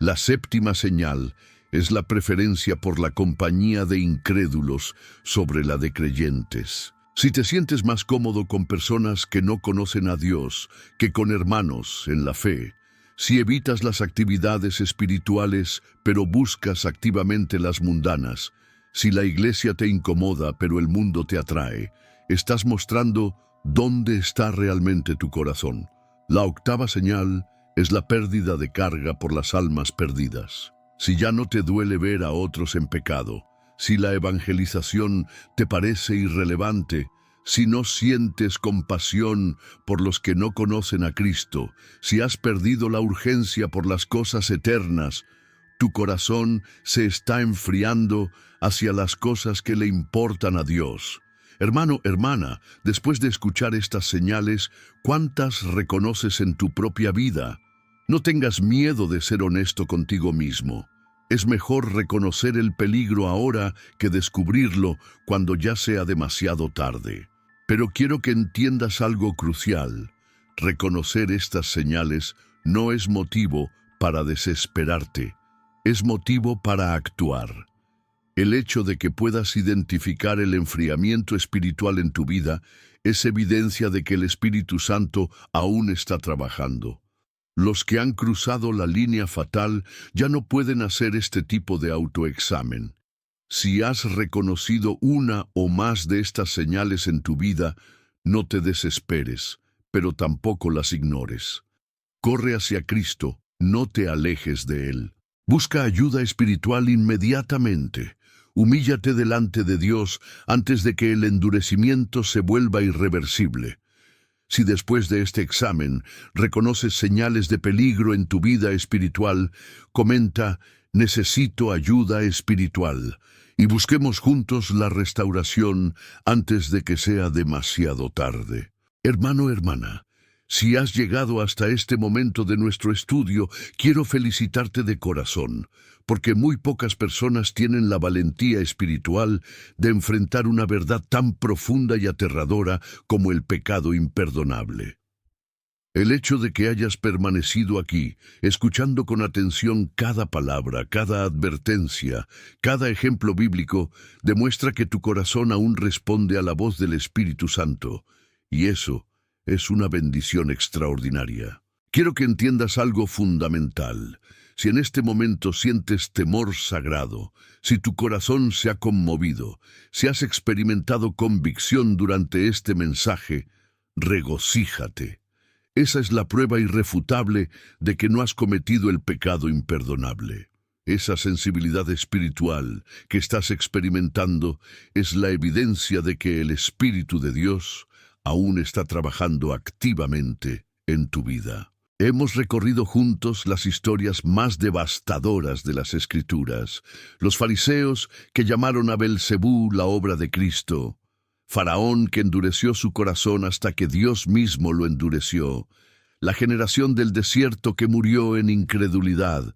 La séptima señal es la preferencia por la compañía de incrédulos sobre la de creyentes. Si te sientes más cómodo con personas que no conocen a Dios que con hermanos en la fe, si evitas las actividades espirituales pero buscas activamente las mundanas, si la iglesia te incomoda pero el mundo te atrae, estás mostrando dónde está realmente tu corazón. La octava señal es la pérdida de carga por las almas perdidas. Si ya no te duele ver a otros en pecado, si la evangelización te parece irrelevante, si no sientes compasión por los que no conocen a Cristo, si has perdido la urgencia por las cosas eternas, tu corazón se está enfriando hacia las cosas que le importan a Dios. Hermano, hermana, después de escuchar estas señales, ¿cuántas reconoces en tu propia vida? No tengas miedo de ser honesto contigo mismo. Es mejor reconocer el peligro ahora que descubrirlo cuando ya sea demasiado tarde. Pero quiero que entiendas algo crucial. Reconocer estas señales no es motivo para desesperarte, es motivo para actuar. El hecho de que puedas identificar el enfriamiento espiritual en tu vida es evidencia de que el Espíritu Santo aún está trabajando. Los que han cruzado la línea fatal ya no pueden hacer este tipo de autoexamen. Si has reconocido una o más de estas señales en tu vida, no te desesperes, pero tampoco las ignores. Corre hacia Cristo, no te alejes de Él. Busca ayuda espiritual inmediatamente. Humíllate delante de Dios antes de que el endurecimiento se vuelva irreversible. Si después de este examen reconoces señales de peligro en tu vida espiritual, comenta, necesito ayuda espiritual, y busquemos juntos la restauración antes de que sea demasiado tarde. Hermano, hermana, si has llegado hasta este momento de nuestro estudio, quiero felicitarte de corazón, porque muy pocas personas tienen la valentía espiritual de enfrentar una verdad tan profunda y aterradora como el pecado imperdonable. El hecho de que hayas permanecido aquí, escuchando con atención cada palabra, cada advertencia, cada ejemplo bíblico, demuestra que tu corazón aún responde a la voz del Espíritu Santo, y eso es una bendición extraordinaria. Quiero que entiendas algo fundamental. Si en este momento sientes temor sagrado, si tu corazón se ha conmovido, si has experimentado convicción durante este mensaje, regocíjate. Esa es la prueba irrefutable de que no has cometido el pecado imperdonable. Esa sensibilidad espiritual que estás experimentando es la evidencia de que el Espíritu de Dios aún está trabajando activamente en tu vida. Hemos recorrido juntos las historias más devastadoras de las Escrituras. Los fariseos que llamaron a Belcebú la obra de Cristo. Faraón que endureció su corazón hasta que Dios mismo lo endureció. La generación del desierto que murió en incredulidad.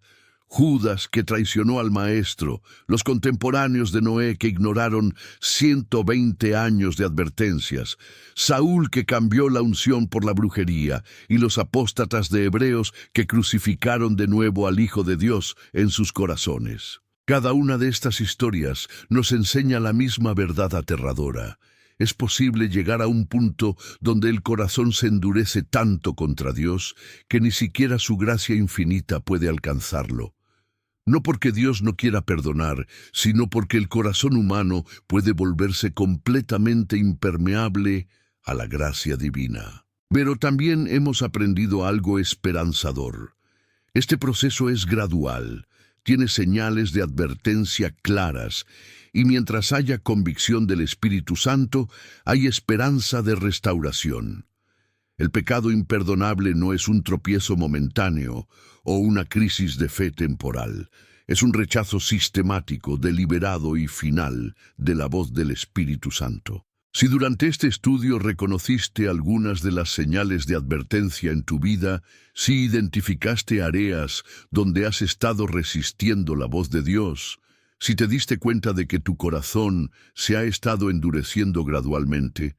Judas que traicionó al Maestro, los contemporáneos de Noé que ignoraron 120 años de advertencias, Saúl que cambió la unción por la brujería y los apóstatas de Hebreos que crucificaron de nuevo al Hijo de Dios en sus corazones. Cada una de estas historias nos enseña la misma verdad aterradora. Es posible llegar a un punto donde el corazón se endurece tanto contra Dios que ni siquiera su gracia infinita puede alcanzarlo. No porque Dios no quiera perdonar, sino porque el corazón humano puede volverse completamente impermeable a la gracia divina. Pero también hemos aprendido algo esperanzador. Este proceso es gradual, tiene señales de advertencia claras, y mientras haya convicción del Espíritu Santo, hay esperanza de restauración. El pecado imperdonable no es un tropiezo momentáneo o una crisis de fe temporal. Es un rechazo sistemático, deliberado y final de la voz del Espíritu Santo. Si durante este estudio reconociste algunas de las señales de advertencia en tu vida, si identificaste áreas donde has estado resistiendo la voz de Dios, si te diste cuenta de que tu corazón se ha estado endureciendo gradualmente,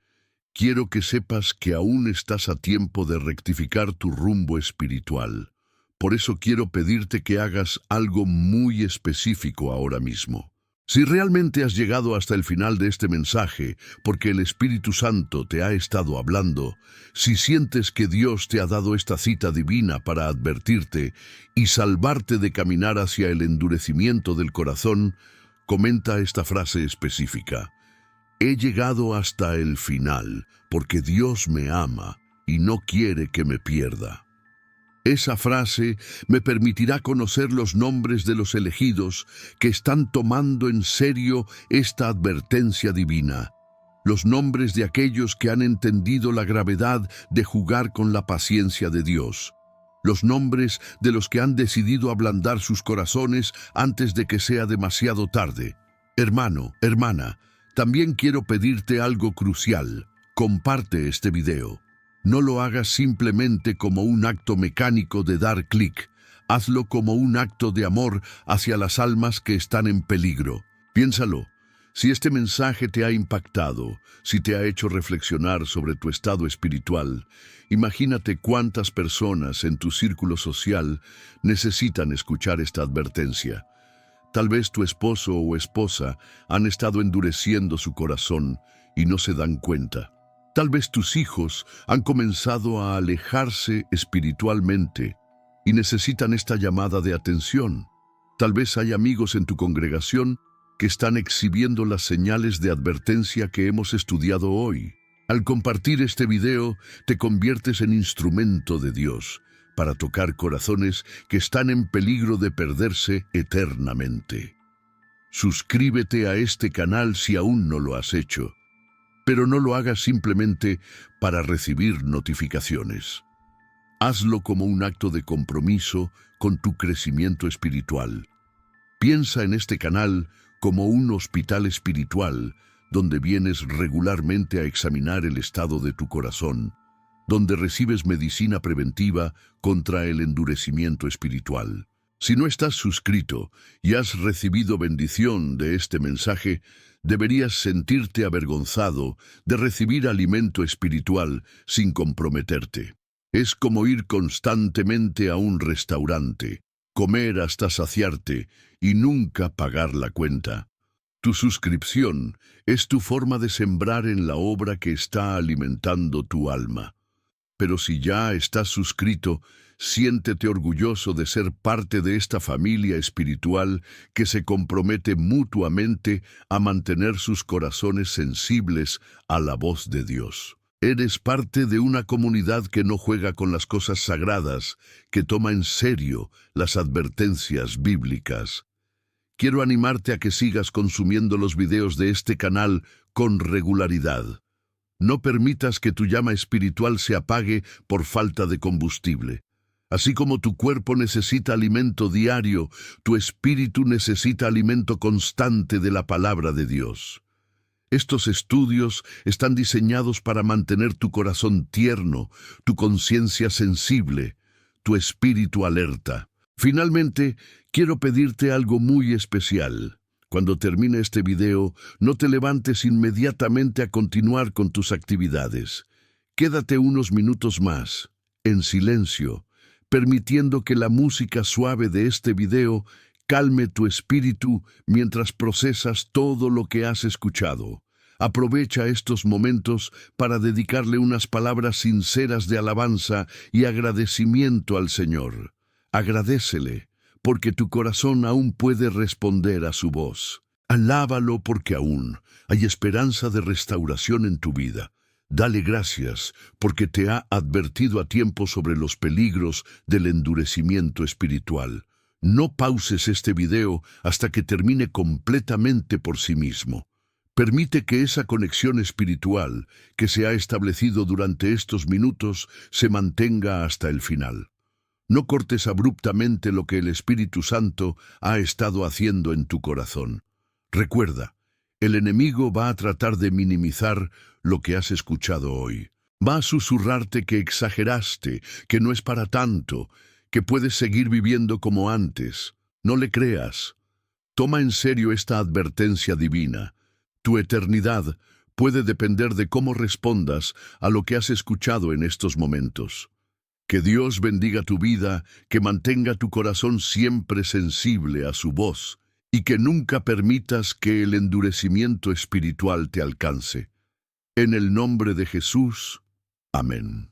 quiero que sepas que aún estás a tiempo de rectificar tu rumbo espiritual. Por eso quiero pedirte que hagas algo muy específico ahora mismo. Si realmente has llegado hasta el final de este mensaje, porque el Espíritu Santo te ha estado hablando, si sientes que Dios te ha dado esta cita divina para advertirte y salvarte de caminar hacia el endurecimiento del corazón, comenta esta frase específica. He llegado hasta el final, porque Dios me ama y no quiere que me pierda. Esa frase me permitirá conocer los nombres de los elegidos que están tomando en serio esta advertencia divina, los nombres de aquellos que han entendido la gravedad de jugar con la paciencia de Dios, los nombres de los que han decidido ablandar sus corazones antes de que sea demasiado tarde. Hermano, hermana, también quiero pedirte algo crucial. Comparte este video. No lo hagas simplemente como un acto mecánico de dar clic. Hazlo como un acto de amor hacia las almas que están en peligro. Piénsalo. Si este mensaje te ha impactado, si te ha hecho reflexionar sobre tu estado espiritual, imagínate cuántas personas en tu círculo social necesitan escuchar esta advertencia. Tal vez tu esposo o esposa han estado endureciendo su corazón y no se dan cuenta. Tal vez tus hijos han comenzado a alejarse espiritualmente y necesitan esta llamada de atención. Tal vez hay amigos en tu congregación que están exhibiendo las señales de advertencia que hemos estudiado hoy. Al compartir este video, te conviertes en instrumento de Dios para tocar corazones que están en peligro de perderse eternamente. Suscríbete a este canal si aún no lo has hecho. Pero no lo hagas simplemente para recibir notificaciones. Hazlo como un acto de compromiso con tu crecimiento espiritual. Piensa en este canal como un hospital espiritual donde vienes regularmente a examinar el estado de tu corazón, donde recibes medicina preventiva contra el endurecimiento espiritual. Si no estás suscrito y has recibido bendición de este mensaje, deberías sentirte avergonzado de recibir alimento espiritual sin comprometerte. Es como ir constantemente a un restaurante, comer hasta saciarte y nunca pagar la cuenta. Tu suscripción es tu forma de sembrar en la obra que está alimentando tu alma. Pero si ya estás suscrito, siéntete orgulloso de ser parte de esta familia espiritual que se compromete mutuamente a mantener sus corazones sensibles a la voz de Dios. Eres parte de una comunidad que no juega con las cosas sagradas, que toma en serio las advertencias bíblicas. Quiero animarte a que sigas consumiendo los videos de este canal con regularidad. No permitas que tu llama espiritual se apague por falta de combustible. Así como tu cuerpo necesita alimento diario, tu espíritu necesita alimento constante de la palabra de Dios. Estos estudios están diseñados para mantener tu corazón tierno, tu conciencia sensible, tu espíritu alerta. Finalmente, quiero pedirte algo muy especial. Cuando termine este video, no te levantes inmediatamente a continuar con tus actividades. Quédate unos minutos más, en silencio, permitiendo que la música suave de este video calme tu espíritu mientras procesas todo lo que has escuchado. Aprovecha estos momentos para dedicarle unas palabras sinceras de alabanza y agradecimiento al Señor. Agradécele, porque tu corazón aún puede responder a su voz. Alábalo porque aún hay esperanza de restauración en tu vida. Dale gracias porque te ha advertido a tiempo sobre los peligros del endurecimiento espiritual. No pauses este video hasta que termine completamente por sí mismo. Permite que esa conexión espiritual que se ha establecido durante estos minutos se mantenga hasta el final. No cortes abruptamente lo que el Espíritu Santo ha estado haciendo en tu corazón. Recuerda, el enemigo va a tratar de minimizar lo que has escuchado hoy. Va a susurrarte que exageraste, que no es para tanto, que puedes seguir viviendo como antes. No le creas. Toma en serio esta advertencia divina. Tu eternidad puede depender de cómo respondas a lo que has escuchado en estos momentos. Que Dios bendiga tu vida, que mantenga tu corazón siempre sensible a su voz y que nunca permitas que el endurecimiento espiritual te alcance. En el nombre de Jesús. Amén.